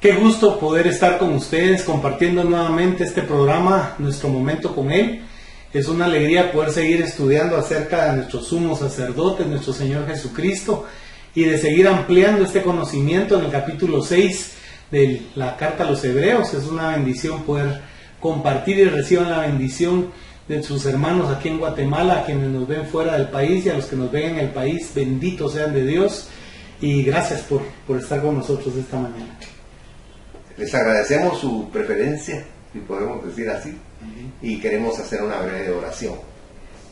Qué gusto poder estar con ustedes compartiendo nuevamente este programa, nuestro momento con Él. Es una alegría poder seguir estudiando acerca de nuestro sumo sacerdote, nuestro Señor Jesucristo, y de seguir ampliando este conocimiento en el capítulo 6 de la carta a los Hebreos. Es una bendición poder compartir y recibir la bendición de sus hermanos aquí en Guatemala, a quienes nos ven fuera del país y a los que nos ven en el país. Benditos sean de Dios y gracias por estar con nosotros esta mañana. Les agradecemos su preferencia, si podemos decir así, y queremos hacer una breve oración.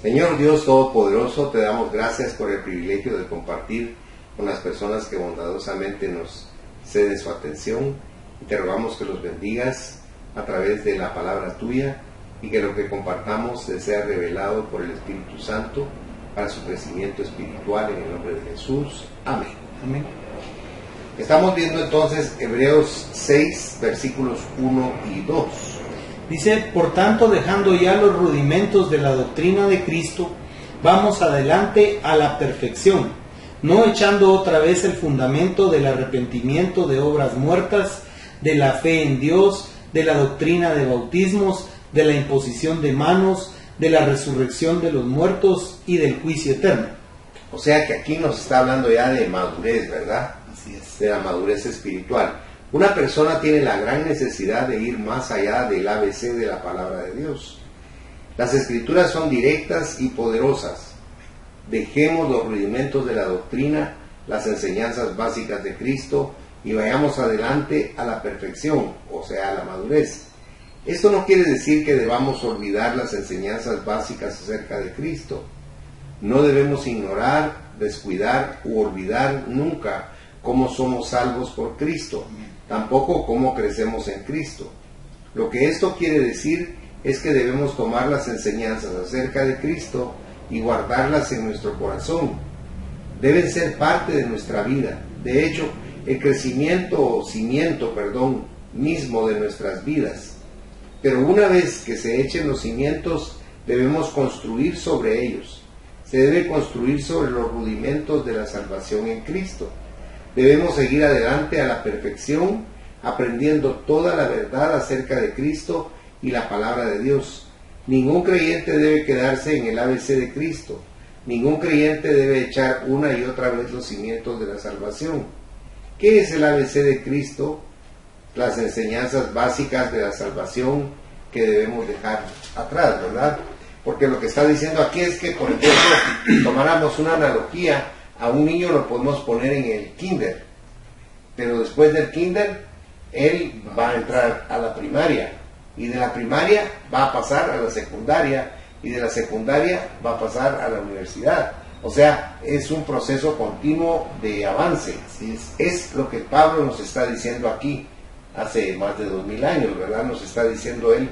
Señor Dios Todopoderoso, te damos gracias por el privilegio de compartir con las personas que bondadosamente nos ceden su atención, y te rogamos que los bendigas a través de la palabra tuya y que lo que compartamos sea revelado por el Espíritu Santo para su crecimiento espiritual en el nombre de Jesús. Amén. Amén. Estamos viendo entonces Hebreos 6, versículos 1 y 2. Dice: por tanto, dejando ya los rudimentos de la doctrina de Cristo, vamos adelante a la perfección, no echando otra vez el fundamento del arrepentimiento de obras muertas, de la fe en Dios, de la doctrina de bautismos, de la imposición de manos, de la resurrección de los muertos y del juicio eterno. O sea que aquí nos está hablando ya de madurez, ¿verdad? Así es. De la madurez espiritual. Una persona tiene la gran necesidad de ir más allá del ABC de la palabra de Dios. Las escrituras son directas y poderosas. Dejemos los rudimentos de la doctrina, las enseñanzas básicas de Cristo, y vayamos adelante a la perfección, o sea, a la madurez. Esto no quiere decir que debamos olvidar las enseñanzas básicas acerca de Cristo. No debemos ignorar, descuidar u olvidar nunca cómo somos salvos por Cristo, tampoco cómo crecemos en Cristo. Lo que esto quiere decir es que debemos tomar las enseñanzas acerca de Cristo y guardarlas en nuestro corazón. Deben ser parte de nuestra vida. De hecho, el cimiento mismo de nuestras vidas. Pero una vez que se echen los cimientos, debemos construir sobre ellos. Se debe construir sobre los rudimentos de la salvación en Cristo. Debemos seguir adelante a la perfección, aprendiendo toda la verdad acerca de Cristo y la palabra de Dios. Ningún creyente debe quedarse en el ABC de Cristo. Ningún creyente debe echar una y otra vez los cimientos de la salvación. ¿Qué es el ABC de Cristo? Las enseñanzas básicas de la salvación que debemos dejar atrás, ¿verdad? Porque lo que está diciendo aquí es que, por ejemplo, tomáramos una analogía, a un niño lo podemos poner en el kinder, pero después del kinder, él va a entrar a la primaria, y de la primaria va a pasar a la secundaria, y de la secundaria va a pasar a la universidad. O sea, es un proceso continuo de avance. Es lo que Pablo nos está diciendo aquí, hace más de 2000 años, ¿verdad? Nos está diciendo él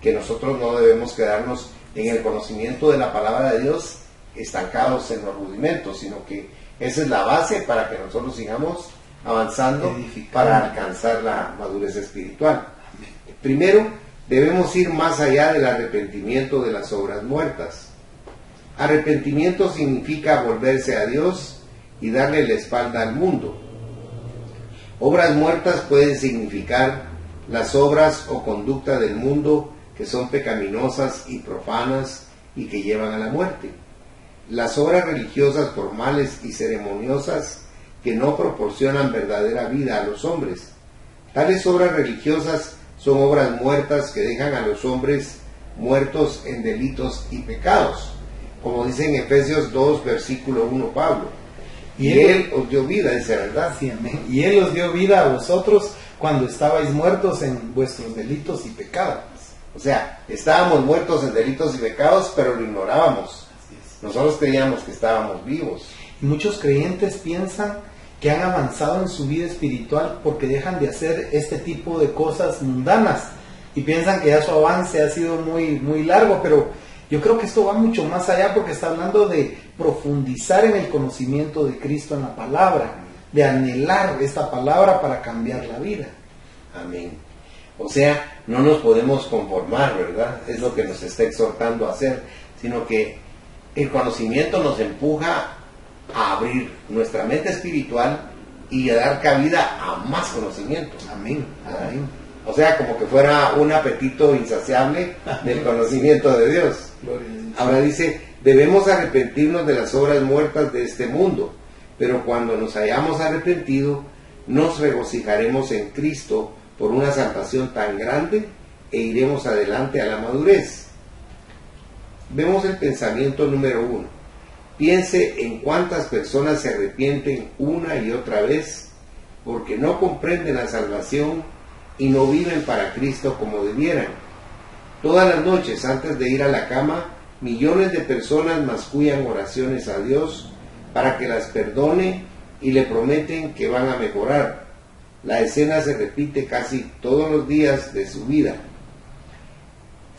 que nosotros no debemos quedarnos en el conocimiento de la palabra de Dios estancados en los rudimentos, sino que esa es la base para que nosotros sigamos avanzando para alcanzar la madurez espiritual. Primero, debemos ir más allá del arrepentimiento de las obras muertas. Arrepentimiento significa volverse a Dios y darle la espalda al mundo. Obras muertas pueden significar las obras o conducta del mundo que son pecaminosas y profanas y que llevan a la muerte. Las obras religiosas formales y ceremoniosas que no proporcionan verdadera vida a los hombres. Tales obras religiosas son obras muertas que dejan a los hombres muertos en delitos y pecados. Como dice en Efesios 2, versículo 1 Pablo. Y Él os dio vida, dice, ¿verdad? Sí, amén. Y Él os dio vida a vosotros cuando estabais muertos en vuestros delitos y pecados. O sea, estábamos muertos en delitos y pecados, pero lo ignorábamos. Nosotros creíamos que estábamos vivos. Y muchos creyentes piensan que han avanzado en su vida espiritual porque dejan de hacer este tipo de cosas mundanas y piensan que ya su avance ha sido muy largo, pero yo creo que esto va mucho más allá porque está hablando de profundizar en el conocimiento de Cristo en la palabra, de anhelar esta palabra para cambiar la vida. Amén. O sea, no nos podemos conformar, ¿verdad? Es lo que nos está exhortando a hacer, sino que el conocimiento nos empuja a abrir nuestra mente espiritual y a dar cabida a más conocimiento. Amén. Amén. O sea, como que fuera un apetito insaciable del conocimiento de Dios. Gloria a Dios. Ahora dice, debemos arrepentirnos de las obras muertas de este mundo, pero cuando nos hayamos arrepentido, nos regocijaremos en Cristo por una salvación tan grande e iremos adelante a la madurez. Vemos el pensamiento número 1. Piense en cuántas personas se arrepienten una y otra vez porque no comprenden la salvación y no viven para Cristo como debieran. Todas las noches antes de ir a la cama, millones de personas mascullan oraciones a Dios para que las perdone y le prometen que van a mejorar. La escena se repite casi todos los días de su vida.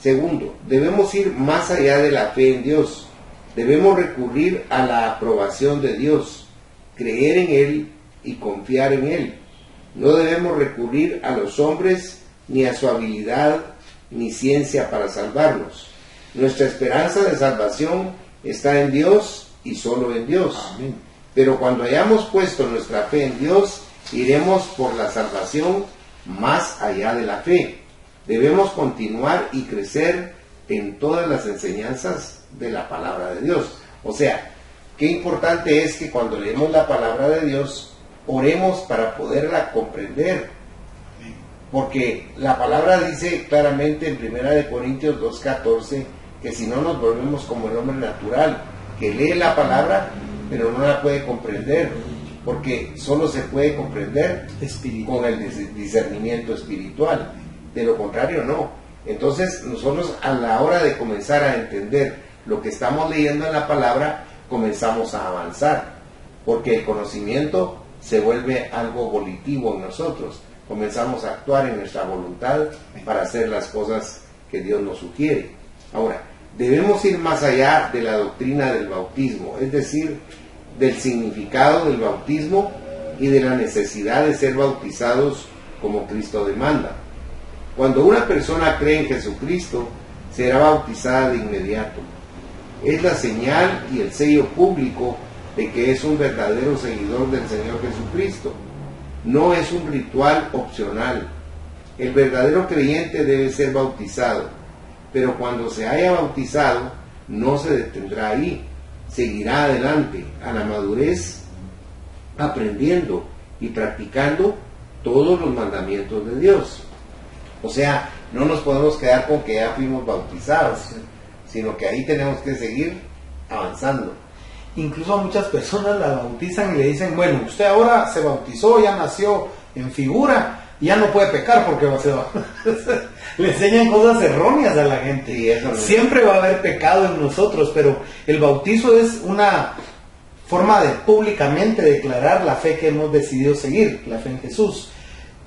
Segundo, debemos ir más allá de la fe en Dios. Debemos recurrir a la aprobación de Dios, creer en Él y confiar en Él. No debemos recurrir a los hombres, ni a su habilidad, ni ciencia para salvarnos. Nuestra esperanza de salvación está en Dios y solo en Dios. Amén. Pero cuando hayamos puesto nuestra fe en Dios, iremos por la salvación más allá de la fe. Debemos continuar y crecer en todas las enseñanzas de la palabra de Dios. O sea, qué importante es que cuando leemos la palabra de Dios, oremos para poderla comprender. Porque la palabra dice claramente en 1 Corintios 2:14 que si no nos volvemos como el hombre natural, que lee la palabra, pero no la puede comprender, porque solo se puede comprender con el discernimiento espiritual. De lo contrario, no. Entonces, nosotros a la hora de comenzar a entender lo que estamos leyendo en la palabra, comenzamos a avanzar, porque el conocimiento se vuelve algo volitivo en nosotros. Comenzamos a actuar en nuestra voluntad para hacer las cosas que Dios nos sugiere. Ahora, debemos ir más allá de la doctrina del bautismo, es decir, del significado del bautismo y de la necesidad de ser bautizados como Cristo demanda. Cuando una persona cree en Jesucristo, será bautizada de inmediato. Es la señal y el sello público de que es un verdadero seguidor del Señor Jesucristo. No es un ritual opcional. El verdadero creyente debe ser bautizado, pero cuando se haya bautizado, no se detendrá ahí. Seguirá adelante a la madurez, aprendiendo y practicando todos los mandamientos de Dios. O sea, no nos podemos quedar con que ya fuimos bautizados, sino que ahí tenemos que seguir avanzando. Incluso a muchas personas la bautizan y le dicen, bueno, usted ahora se bautizó, ya nació en figura, ya no puede pecar porque se va. Le enseñan cosas erróneas a la gente. Sí, eso no. Siempre va a haber pecado en nosotros, pero el bautizo es una forma de públicamente declarar la fe que hemos decidido seguir, la fe en Jesús.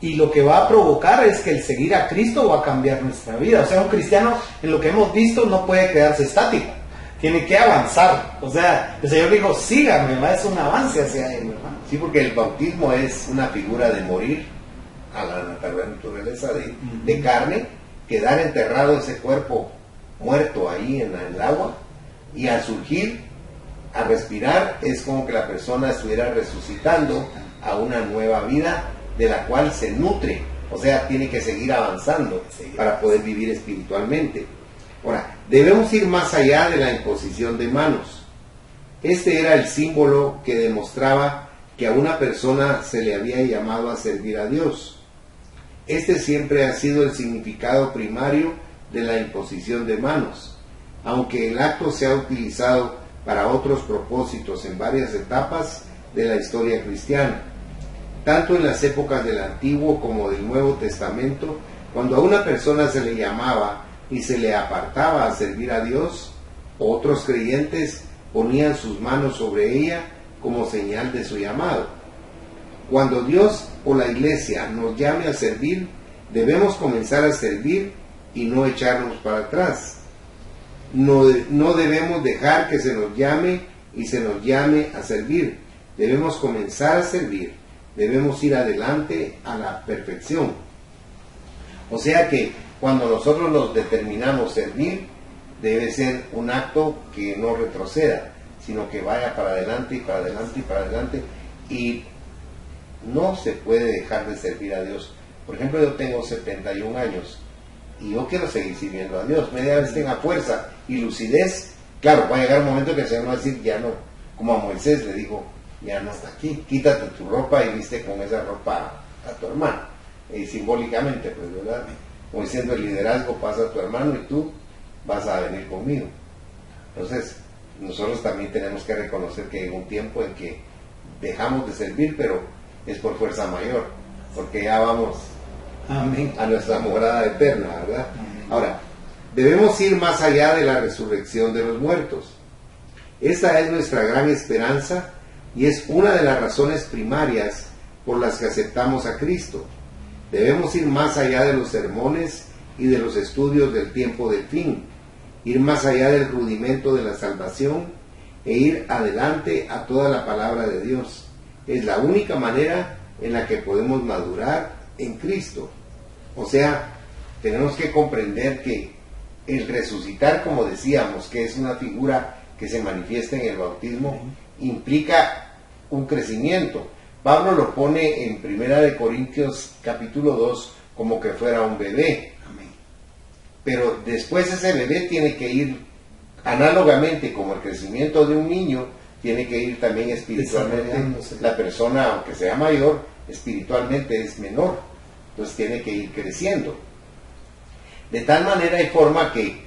Y lo que va a provocar es que el seguir a Cristo va a cambiar nuestra vida. O sea, un cristiano, en lo que hemos visto, no puede quedarse estático. Tiene que avanzar. O sea, el Señor dijo, sígame, es un avance hacia Él, ¿verdad? Sí, porque el bautismo es una figura de morir a la naturaleza de carne, quedar enterrado ese cuerpo muerto ahí en el agua, y al surgir, a respirar, es como que la persona estuviera resucitando a una nueva vida de la cual se nutre. O sea, tiene que seguir avanzando para poder vivir espiritualmente. Ahora, debemos ir más allá de la imposición de manos. Este era el símbolo que demostraba que a una persona se le había llamado a servir a Dios. Este siempre ha sido el significado primario de la imposición de manos, aunque el acto se ha utilizado para otros propósitos en varias etapas de la historia cristiana. Tanto en las épocas del Antiguo como del Nuevo Testamento, cuando a una persona se le llamaba y se le apartaba a servir a Dios, otros creyentes ponían sus manos sobre ella como señal de su llamado. Cuando Dios o la Iglesia nos llame a servir, debemos comenzar a servir y no echarnos para atrás. No debemos dejar que se nos llame y se nos llame a servir. Debemos comenzar a servir. Debemos ir adelante a la perfección. O sea que cuando nosotros nos determinamos servir, debe ser un acto que no retroceda, sino que vaya para adelante y para adelante y para adelante. Y no se puede dejar de servir a Dios. Por ejemplo, yo tengo 71 años y yo quiero seguir sirviendo a Dios. Media vez tenga fuerza y lucidez, claro, va a llegar un momento que el Señor va a decir, ya no, como a Moisés le dijo, ya no está aquí, quítate tu ropa y viste con esa ropa a tu hermano. Y simbólicamente, pues, ¿verdad? Como diciendo, el liderazgo pasa a tu hermano y tú vas a venir conmigo. Entonces, nosotros también tenemos que reconocer que hay un tiempo en que dejamos de servir, pero es por fuerza mayor, porque ya vamos Amén. a nuestra morada eterna, ¿verdad? Ahora, debemos ir más allá de la resurrección de los muertos. Esta es nuestra gran esperanza y es una de las razones primarias por las que aceptamos a Cristo. Debemos ir más allá de los sermones y de los estudios del tiempo del fin, ir más allá del rudimento de la salvación e ir adelante a toda la palabra de Dios. Es la única manera en la que podemos madurar en Cristo. O sea, tenemos que comprender que el resucitar, como decíamos, que es una figura que se manifiesta en el bautismo, implica un crecimiento. Pablo lo pone en 1 Corintios capítulo 2 como que fuera un bebé. Pero después ese bebé tiene que ir análogamente como el crecimiento de un niño, tiene que ir también espiritualmente. La persona, aunque sea mayor, espiritualmente es menor, entonces tiene que ir creciendo. De tal manera y forma que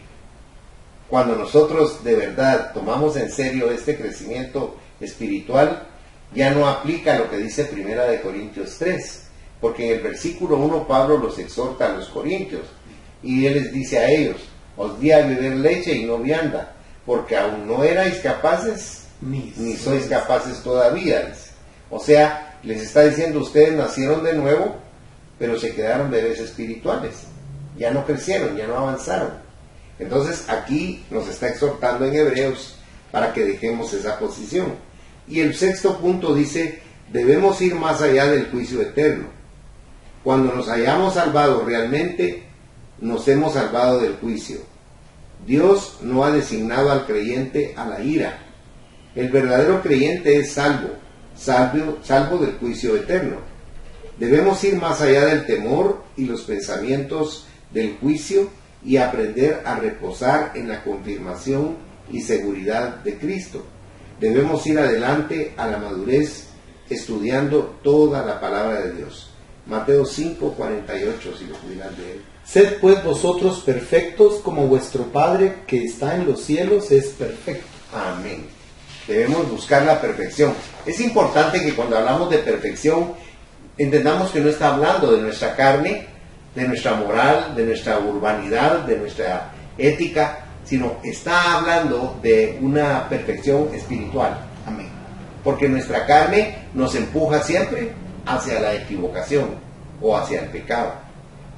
cuando nosotros de verdad tomamos en serio este crecimiento espiritual, ya no aplica lo que dice 1 Corintios 3, porque en el versículo 1 Pablo los exhorta a los corintios, y él les dice a ellos, os di a beber leche y no vianda, porque aún no erais capaces, ni sois capaces todavía. O sea, les está diciendo, ustedes nacieron de nuevo, pero se quedaron bebés espirituales, ya no crecieron, ya no avanzaron. Entonces aquí nos está exhortando en Hebreos para que dejemos esa posición. Y el sexto punto dice, debemos ir más allá del juicio eterno. Cuando nos hayamos salvado realmente, nos hemos salvado del juicio. Dios no ha designado al creyente a la ira. El verdadero creyente es salvo del juicio eterno. Debemos ir más allá del temor y los pensamientos del juicio y aprender a reposar en la confirmación y seguridad de Cristo. Debemos ir adelante a la madurez estudiando toda la palabra de Dios. Mateo 5:48, si lo pudieran leer. Sed pues vosotros perfectos como vuestro Padre que está en los cielos es perfecto. Amén. Debemos buscar la perfección. Es importante que cuando hablamos de perfección entendamos que no está hablando de nuestra carne, de nuestra moral, de nuestra urbanidad, de nuestra ética, sino está hablando de una perfección espiritual. Amén. Porque nuestra carne nos empuja siempre hacia la equivocación o hacia el pecado,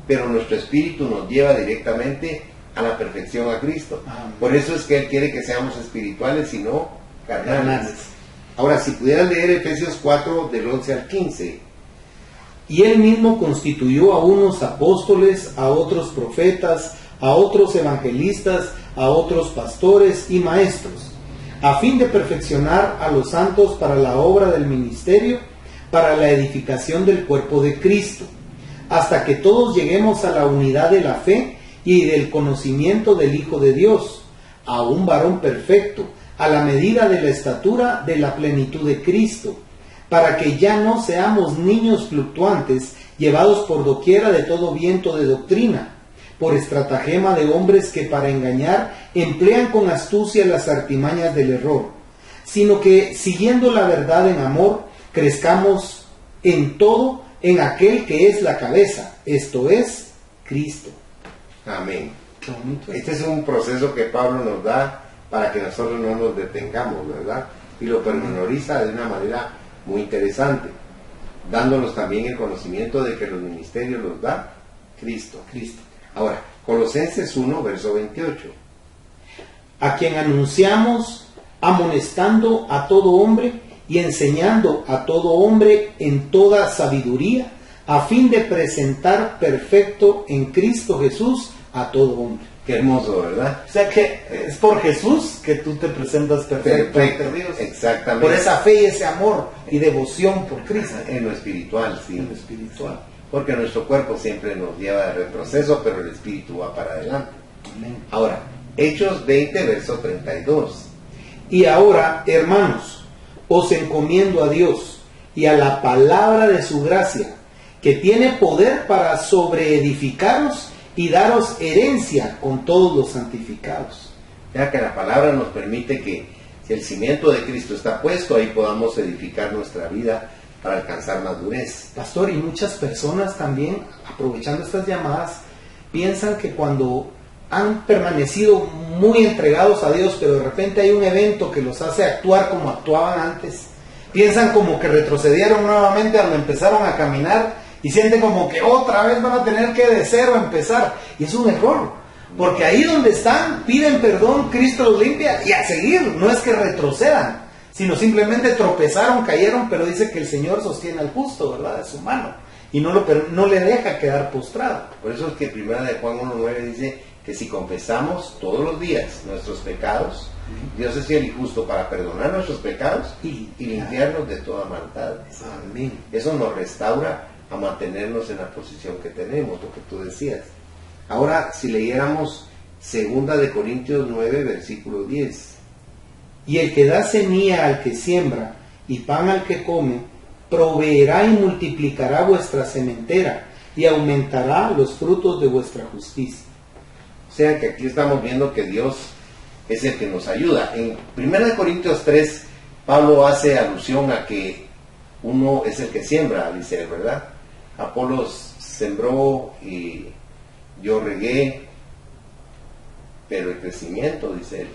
pero nuestro espíritu nos lleva directamente a la perfección a Cristo. Amén. Por eso es que Él quiere que seamos espirituales y no carnales. Ahora, si pudieras leer Efesios 4 del 11 al 15. Y Él mismo constituyó a unos apóstoles, a otros profetas, a otros evangelistas, a otros pastores y maestros, a fin de perfeccionar a los santos para la obra del ministerio, para la edificación del cuerpo de Cristo, hasta que todos lleguemos a la unidad de la fe y del conocimiento del Hijo de Dios, a un varón perfecto, a la medida de la estatura de la plenitud de Cristo, para que ya no seamos niños fluctuantes, llevados por doquiera de todo viento de doctrina, por estratagema de hombres que para engañar emplean con astucia las artimañas del error, sino que, siguiendo la verdad en amor, crezcamos en todo en aquel que es la cabeza, esto es, Cristo. Amén. Este es un proceso que Pablo nos da para que nosotros no nos detengamos, ¿verdad? Y lo pormenoriza de una manera muy interesante, dándonos también el conocimiento de que los ministerios los da Cristo. Ahora, Colosenses 1, verso 28. A quien anunciamos, amonestando a todo hombre y enseñando a todo hombre en toda sabiduría, a fin de presentar perfecto en Cristo Jesús a todo hombre. Qué hermoso, ¿verdad? O sea que es por Jesús que tú te presentas perfecto ante Dios. Exactamente. Por esa fe y ese amor y devoción por Cristo. En lo espiritual, sí. En lo espiritual. Porque nuestro cuerpo siempre nos lleva de retroceso, pero el espíritu va para adelante. Amén. Ahora, Hechos 20, verso 32. Y ahora, hermanos, os encomiendo a Dios y a la palabra de su gracia, que tiene poder para sobreedificaros y daros herencia con todos los santificados. Ya que la palabra nos permite que si el cimiento de Cristo está puesto, ahí podamos edificar nuestra vida para alcanzar madurez. Pastor, y muchas personas también, aprovechando estas llamadas, piensan que cuando han permanecido muy entregados a Dios, pero de repente hay un evento que los hace actuar como actuaban antes, piensan como que retrocedieron nuevamente cuando empezaron a caminar y sienten como que otra vez van a tener que de cero empezar. Y es un error, porque ahí donde están, piden perdón, Cristo los limpia y a seguir. No es que retrocedan, sino simplemente tropezaron, cayeron, pero dice que el Señor sostiene al justo, ¿verdad?, de su mano, y no le deja quedar postrado. Por eso es que primera de Juan 1:9 dice que si confesamos todos los días nuestros pecados, Dios es fiel y justo para perdonar nuestros pecados y limpiarnos de toda maldad. Amén. Eso nos restaura a mantenernos en la posición que tenemos, lo que tú decías. Ahora, si leyéramos 2 de Corintios 9, versículo 10. Y el que da semilla al que siembra y pan al que come, proveerá y multiplicará vuestra sementera y aumentará los frutos de vuestra justicia. O sea que aquí estamos viendo que Dios es el que nos ayuda. En 1 Corintios 3, Pablo hace alusión a que uno es el que siembra, dice él, ¿verdad? Apolos sembró y yo regué, pero el crecimiento, dice él,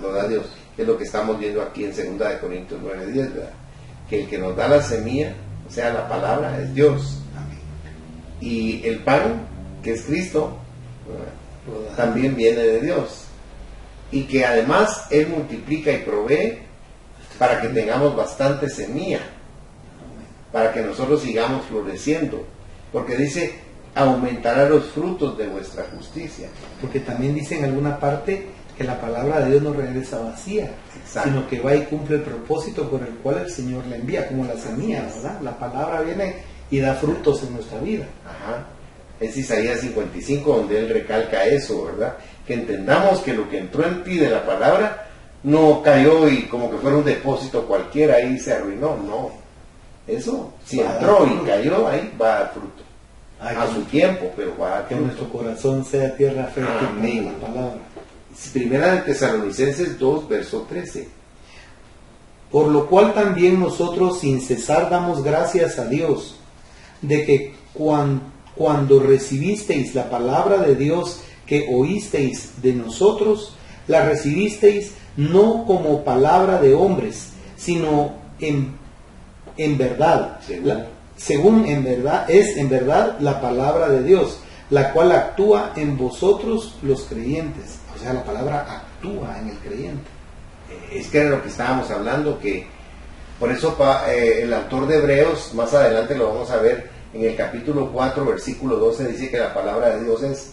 lo da Dios. Es lo que estamos viendo aquí en 2 de Corintios 9, 10, ¿verdad? Que el que nos da la semilla, o sea, la palabra, es Dios. Y el pan, que es Cristo, ¿verdad?, también viene de Dios. Y que además Él multiplica y provee para que tengamos bastante semilla, para que nosotros sigamos floreciendo. Porque dice, aumentará los frutos de vuestra justicia. Porque también dice en alguna parte que la palabra de Dios no regresa vacía, Exacto, sino que va y cumple el propósito por el cual el Señor la envía, como la semilla, ¿verdad? La palabra viene y da frutos en nuestra vida. Ajá. Es Isaías 55 donde él recalca eso, ¿verdad? Que entendamos que lo que entró en ti de la palabra no cayó y como que fuera un depósito cualquiera ahí se arruinó, no. Eso, si entró y cayó, ahí va a dar fruto. A su tiempo, pero va a dar Que fruto. nuestro corazón sea tierra fértil Amén. con la palabra. Primera de Tesalonicenses 2, verso 13. Por lo cual también nosotros sin cesar damos gracias a Dios, de que cuando recibisteis la palabra de Dios que oísteis de nosotros, la recibisteis no como palabra de hombres, sino en verdad, según en verdad es en verdad la palabra de Dios, la cual actúa en vosotros los creyentes. O sea, la palabra actúa en el creyente. Es que era lo que estábamos hablando, que por eso el autor de Hebreos, más adelante lo vamos a ver, en el capítulo 4, versículo 12, dice que la palabra de Dios es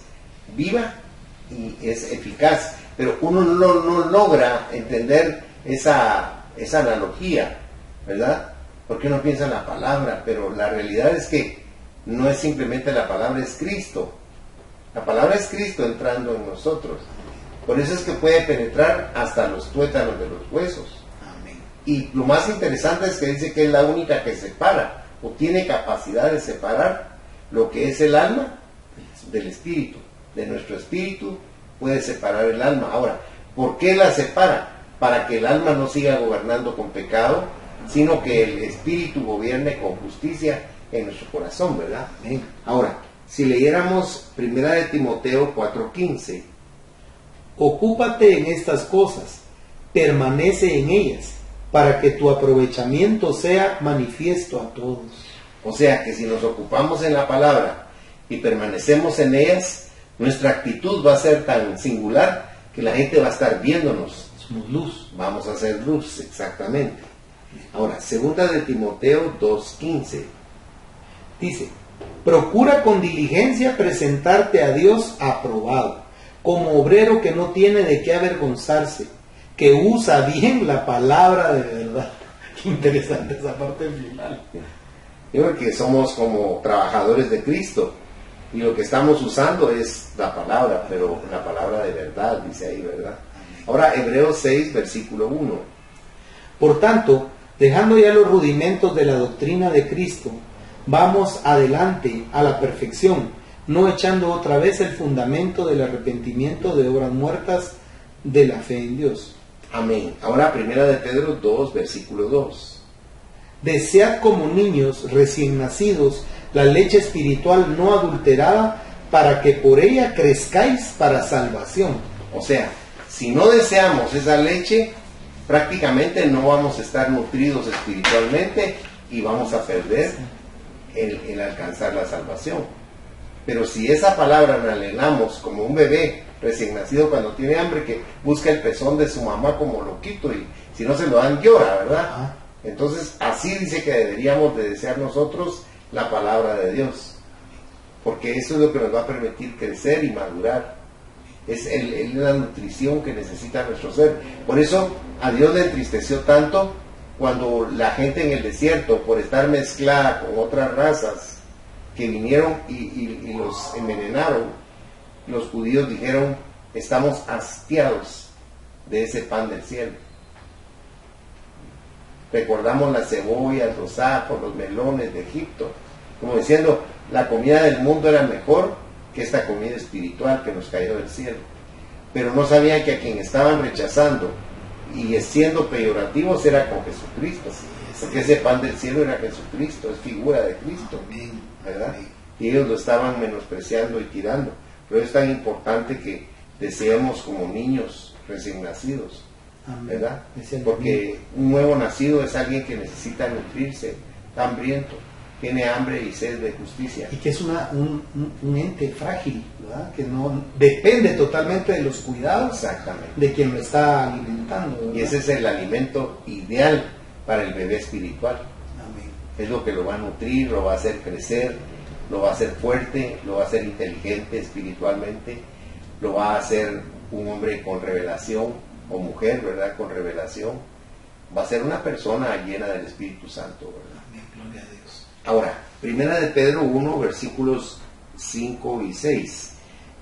viva y es eficaz, pero uno no logra entender esa analogía, ¿verdad? Porque uno piensa en la palabra, pero la realidad es que no es simplemente la palabra, es Cristo. La palabra es Cristo entrando en nosotros. Por eso es que puede penetrar hasta los tuétanos de los huesos. Amén. Y lo más interesante es que dice que es la única que separa, o tiene capacidad de separar lo que es el alma del espíritu. De nuestro espíritu puede separar el alma. Ahora, ¿por qué la separa? Para que el alma no siga gobernando con pecado, sino que el espíritu gobierne con justicia en nuestro corazón, ¿verdad? Amén. Ahora, si leyéramos 1 de Timoteo 4:15, Ocúpate en estas cosas, permanece en ellas, para que tu aprovechamiento sea manifiesto a todos. o sea que si nos ocupamos en la palabra y permanecemos en ellas, nuestra actitud va a ser tan singular que la gente va a estar viéndonos. Somos luz. Vamos a hacer luz, exactamente. Ahora, 2 de Timoteo 2:15. Dice, procura con diligencia presentarte a Dios aprobado, como obrero que no tiene de qué avergonzarse, que usa bien la palabra de verdad. Qué interesante esa parte final. Yo creo que somos como trabajadores de Cristo y lo que estamos usando es la palabra, pero la palabra de verdad, dice ahí, ¿verdad? Ahora, Hebreos 6, versículo 1. Por tanto, dejando ya los rudimentos de la doctrina de Cristo, vamos adelante a la perfección, no echando otra vez el fundamento del arrepentimiento de obras muertas de la fe en Dios. Amén. Ahora, primera de Pedro 2, versículo 2. Desead como niños recién nacidos la leche espiritual no adulterada, para que por ella crezcáis para salvación. O sea, si no deseamos esa leche, prácticamente no vamos a estar nutridos espiritualmente y vamos a perder el alcanzar la salvación. Pero si esa palabra la anhelamos como un bebé recién nacido cuando tiene hambre, que busca el pezón de su mamá como loquito, y si no se lo dan llora, ¿verdad? Entonces así dice que deberíamos de desear nosotros la palabra de Dios, porque eso es lo que nos va a permitir crecer y madurar. Es la nutrición que necesita nuestro ser. Por eso a Dios le entristeció tanto cuando la gente en el desierto, por estar mezclada con otras razas que vinieron y los envenenaron, los judíos dijeron: estamos hastiados de ese pan del cielo. Recordamos las cebollas, los ajos, los melones de Egipto, como diciendo, la comida del mundo era mejor que esta comida espiritual que nos cayó del cielo. Pero no sabían que a quien estaban rechazando y siendo peyorativos era con Jesucristo, porque ese pan del cielo era Jesucristo, es figura de Cristo, ¿verdad? Y ellos lo estaban menospreciando y tirando. Pero es tan importante que deseemos como niños recién nacidos, ¿verdad? Porque un nuevo nacido es alguien que necesita nutrirse, está hambriento, tiene hambre y sed de justicia. Y que es un ente frágil, ¿verdad? Que no depende totalmente de los cuidados. Exactamente. De quien lo está alimentando, ¿verdad? Y ese es el alimento ideal para el bebé espiritual. Amén. Es lo que lo va a nutrir, lo va a hacer crecer, lo va a hacer fuerte, lo va a hacer inteligente espiritualmente, lo va a hacer un hombre con revelación, o mujer, ¿verdad? Con revelación. Va a ser una persona llena del Espíritu Santo, ¿verdad? Amén. Gloria a Dios. Ahora, primera de Pedro 1, versículos 5 y 6.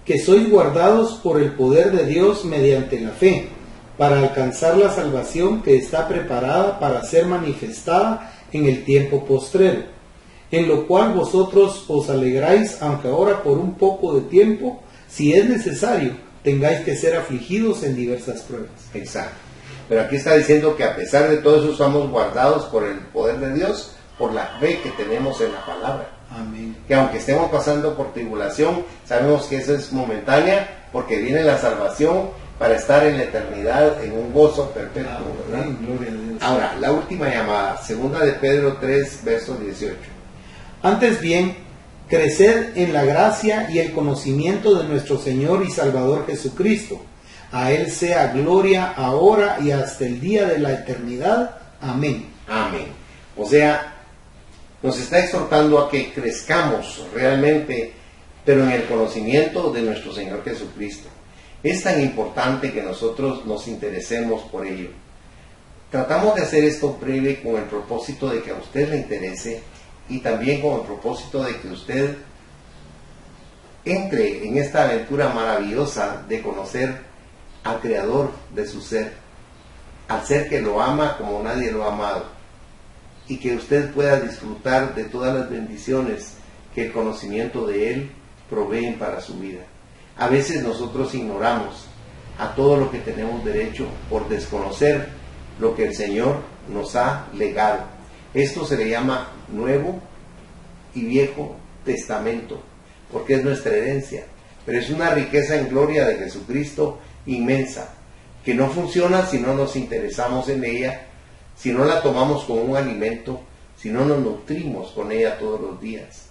Que sois guardados por el poder de Dios mediante la fe, para alcanzar la salvación que está preparada para ser manifestada en el tiempo postrero, en lo cual vosotros os alegráis, aunque ahora por un poco de tiempo, si es necesario, tengáis que ser afligidos en diversas pruebas. Exacto. Pero aquí está diciendo que a pesar de todo eso somos guardados por el poder de Dios, por la fe que tenemos en la palabra. Amén. Que aunque estemos pasando por tribulación, sabemos que eso es momentánea, porque viene la salvación para estar en la eternidad en un gozo perpetuo, ¿verdad? Amén. Gloria a Dios. Ahora, la última llamada, segunda de Pedro 3, verso 18. Antes bien, crecer en la gracia y el conocimiento de nuestro Señor y Salvador Jesucristo. A Él sea gloria ahora y hasta el día de la eternidad. Amén. Amén. O sea, nos está exhortando a que crezcamos realmente, pero en el conocimiento de nuestro Señor Jesucristo. Es tan importante que nosotros nos interesemos por ello. Tratamos de hacer esto breve con el propósito de que a usted le interese y también con el propósito de que usted entre en esta aventura maravillosa de conocer al Creador de su ser, al ser que lo ama como nadie lo ha amado, y que usted pueda disfrutar de todas las bendiciones que el conocimiento de Él proveen para su vida. A veces nosotros ignoramos a todo lo que tenemos derecho por desconocer lo que el Señor nos ha legado. Esto se le llama Nuevo y Viejo Testamento, porque es nuestra herencia, pero es una riqueza en gloria de Jesucristo inmensa, que no funciona si no nos interesamos en ella, si no la tomamos como un alimento, si no nos nutrimos con ella todos los días.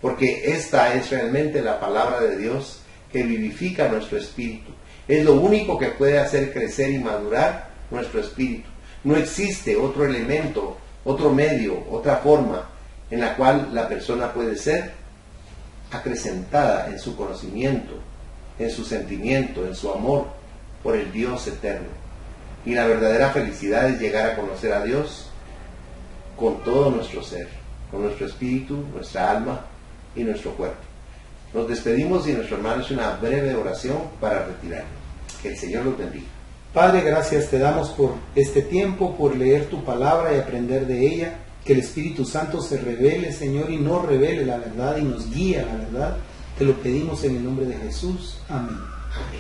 Porque esta es realmente la palabra de Dios que vivifica nuestro espíritu. Es lo único que puede hacer crecer y madurar nuestro espíritu. No existe otro elemento, otro medio, otra forma en la cual la persona puede ser acrecentada en su conocimiento, en su sentimiento, en su amor por el Dios eterno. Y la verdadera felicidad es llegar a conocer a Dios con todo nuestro ser, con nuestro espíritu, nuestra alma y nuestro cuerpo. Nos despedimos y nuestro hermano hace una breve oración para retirarnos. Que el Señor los bendiga. Padre, gracias te damos por este tiempo, por leer tu palabra y aprender de ella. Que el Espíritu Santo se revele, Señor, y nos revele la verdad y nos guíe a la verdad. Te lo pedimos en el nombre de Jesús. Amén. Amén.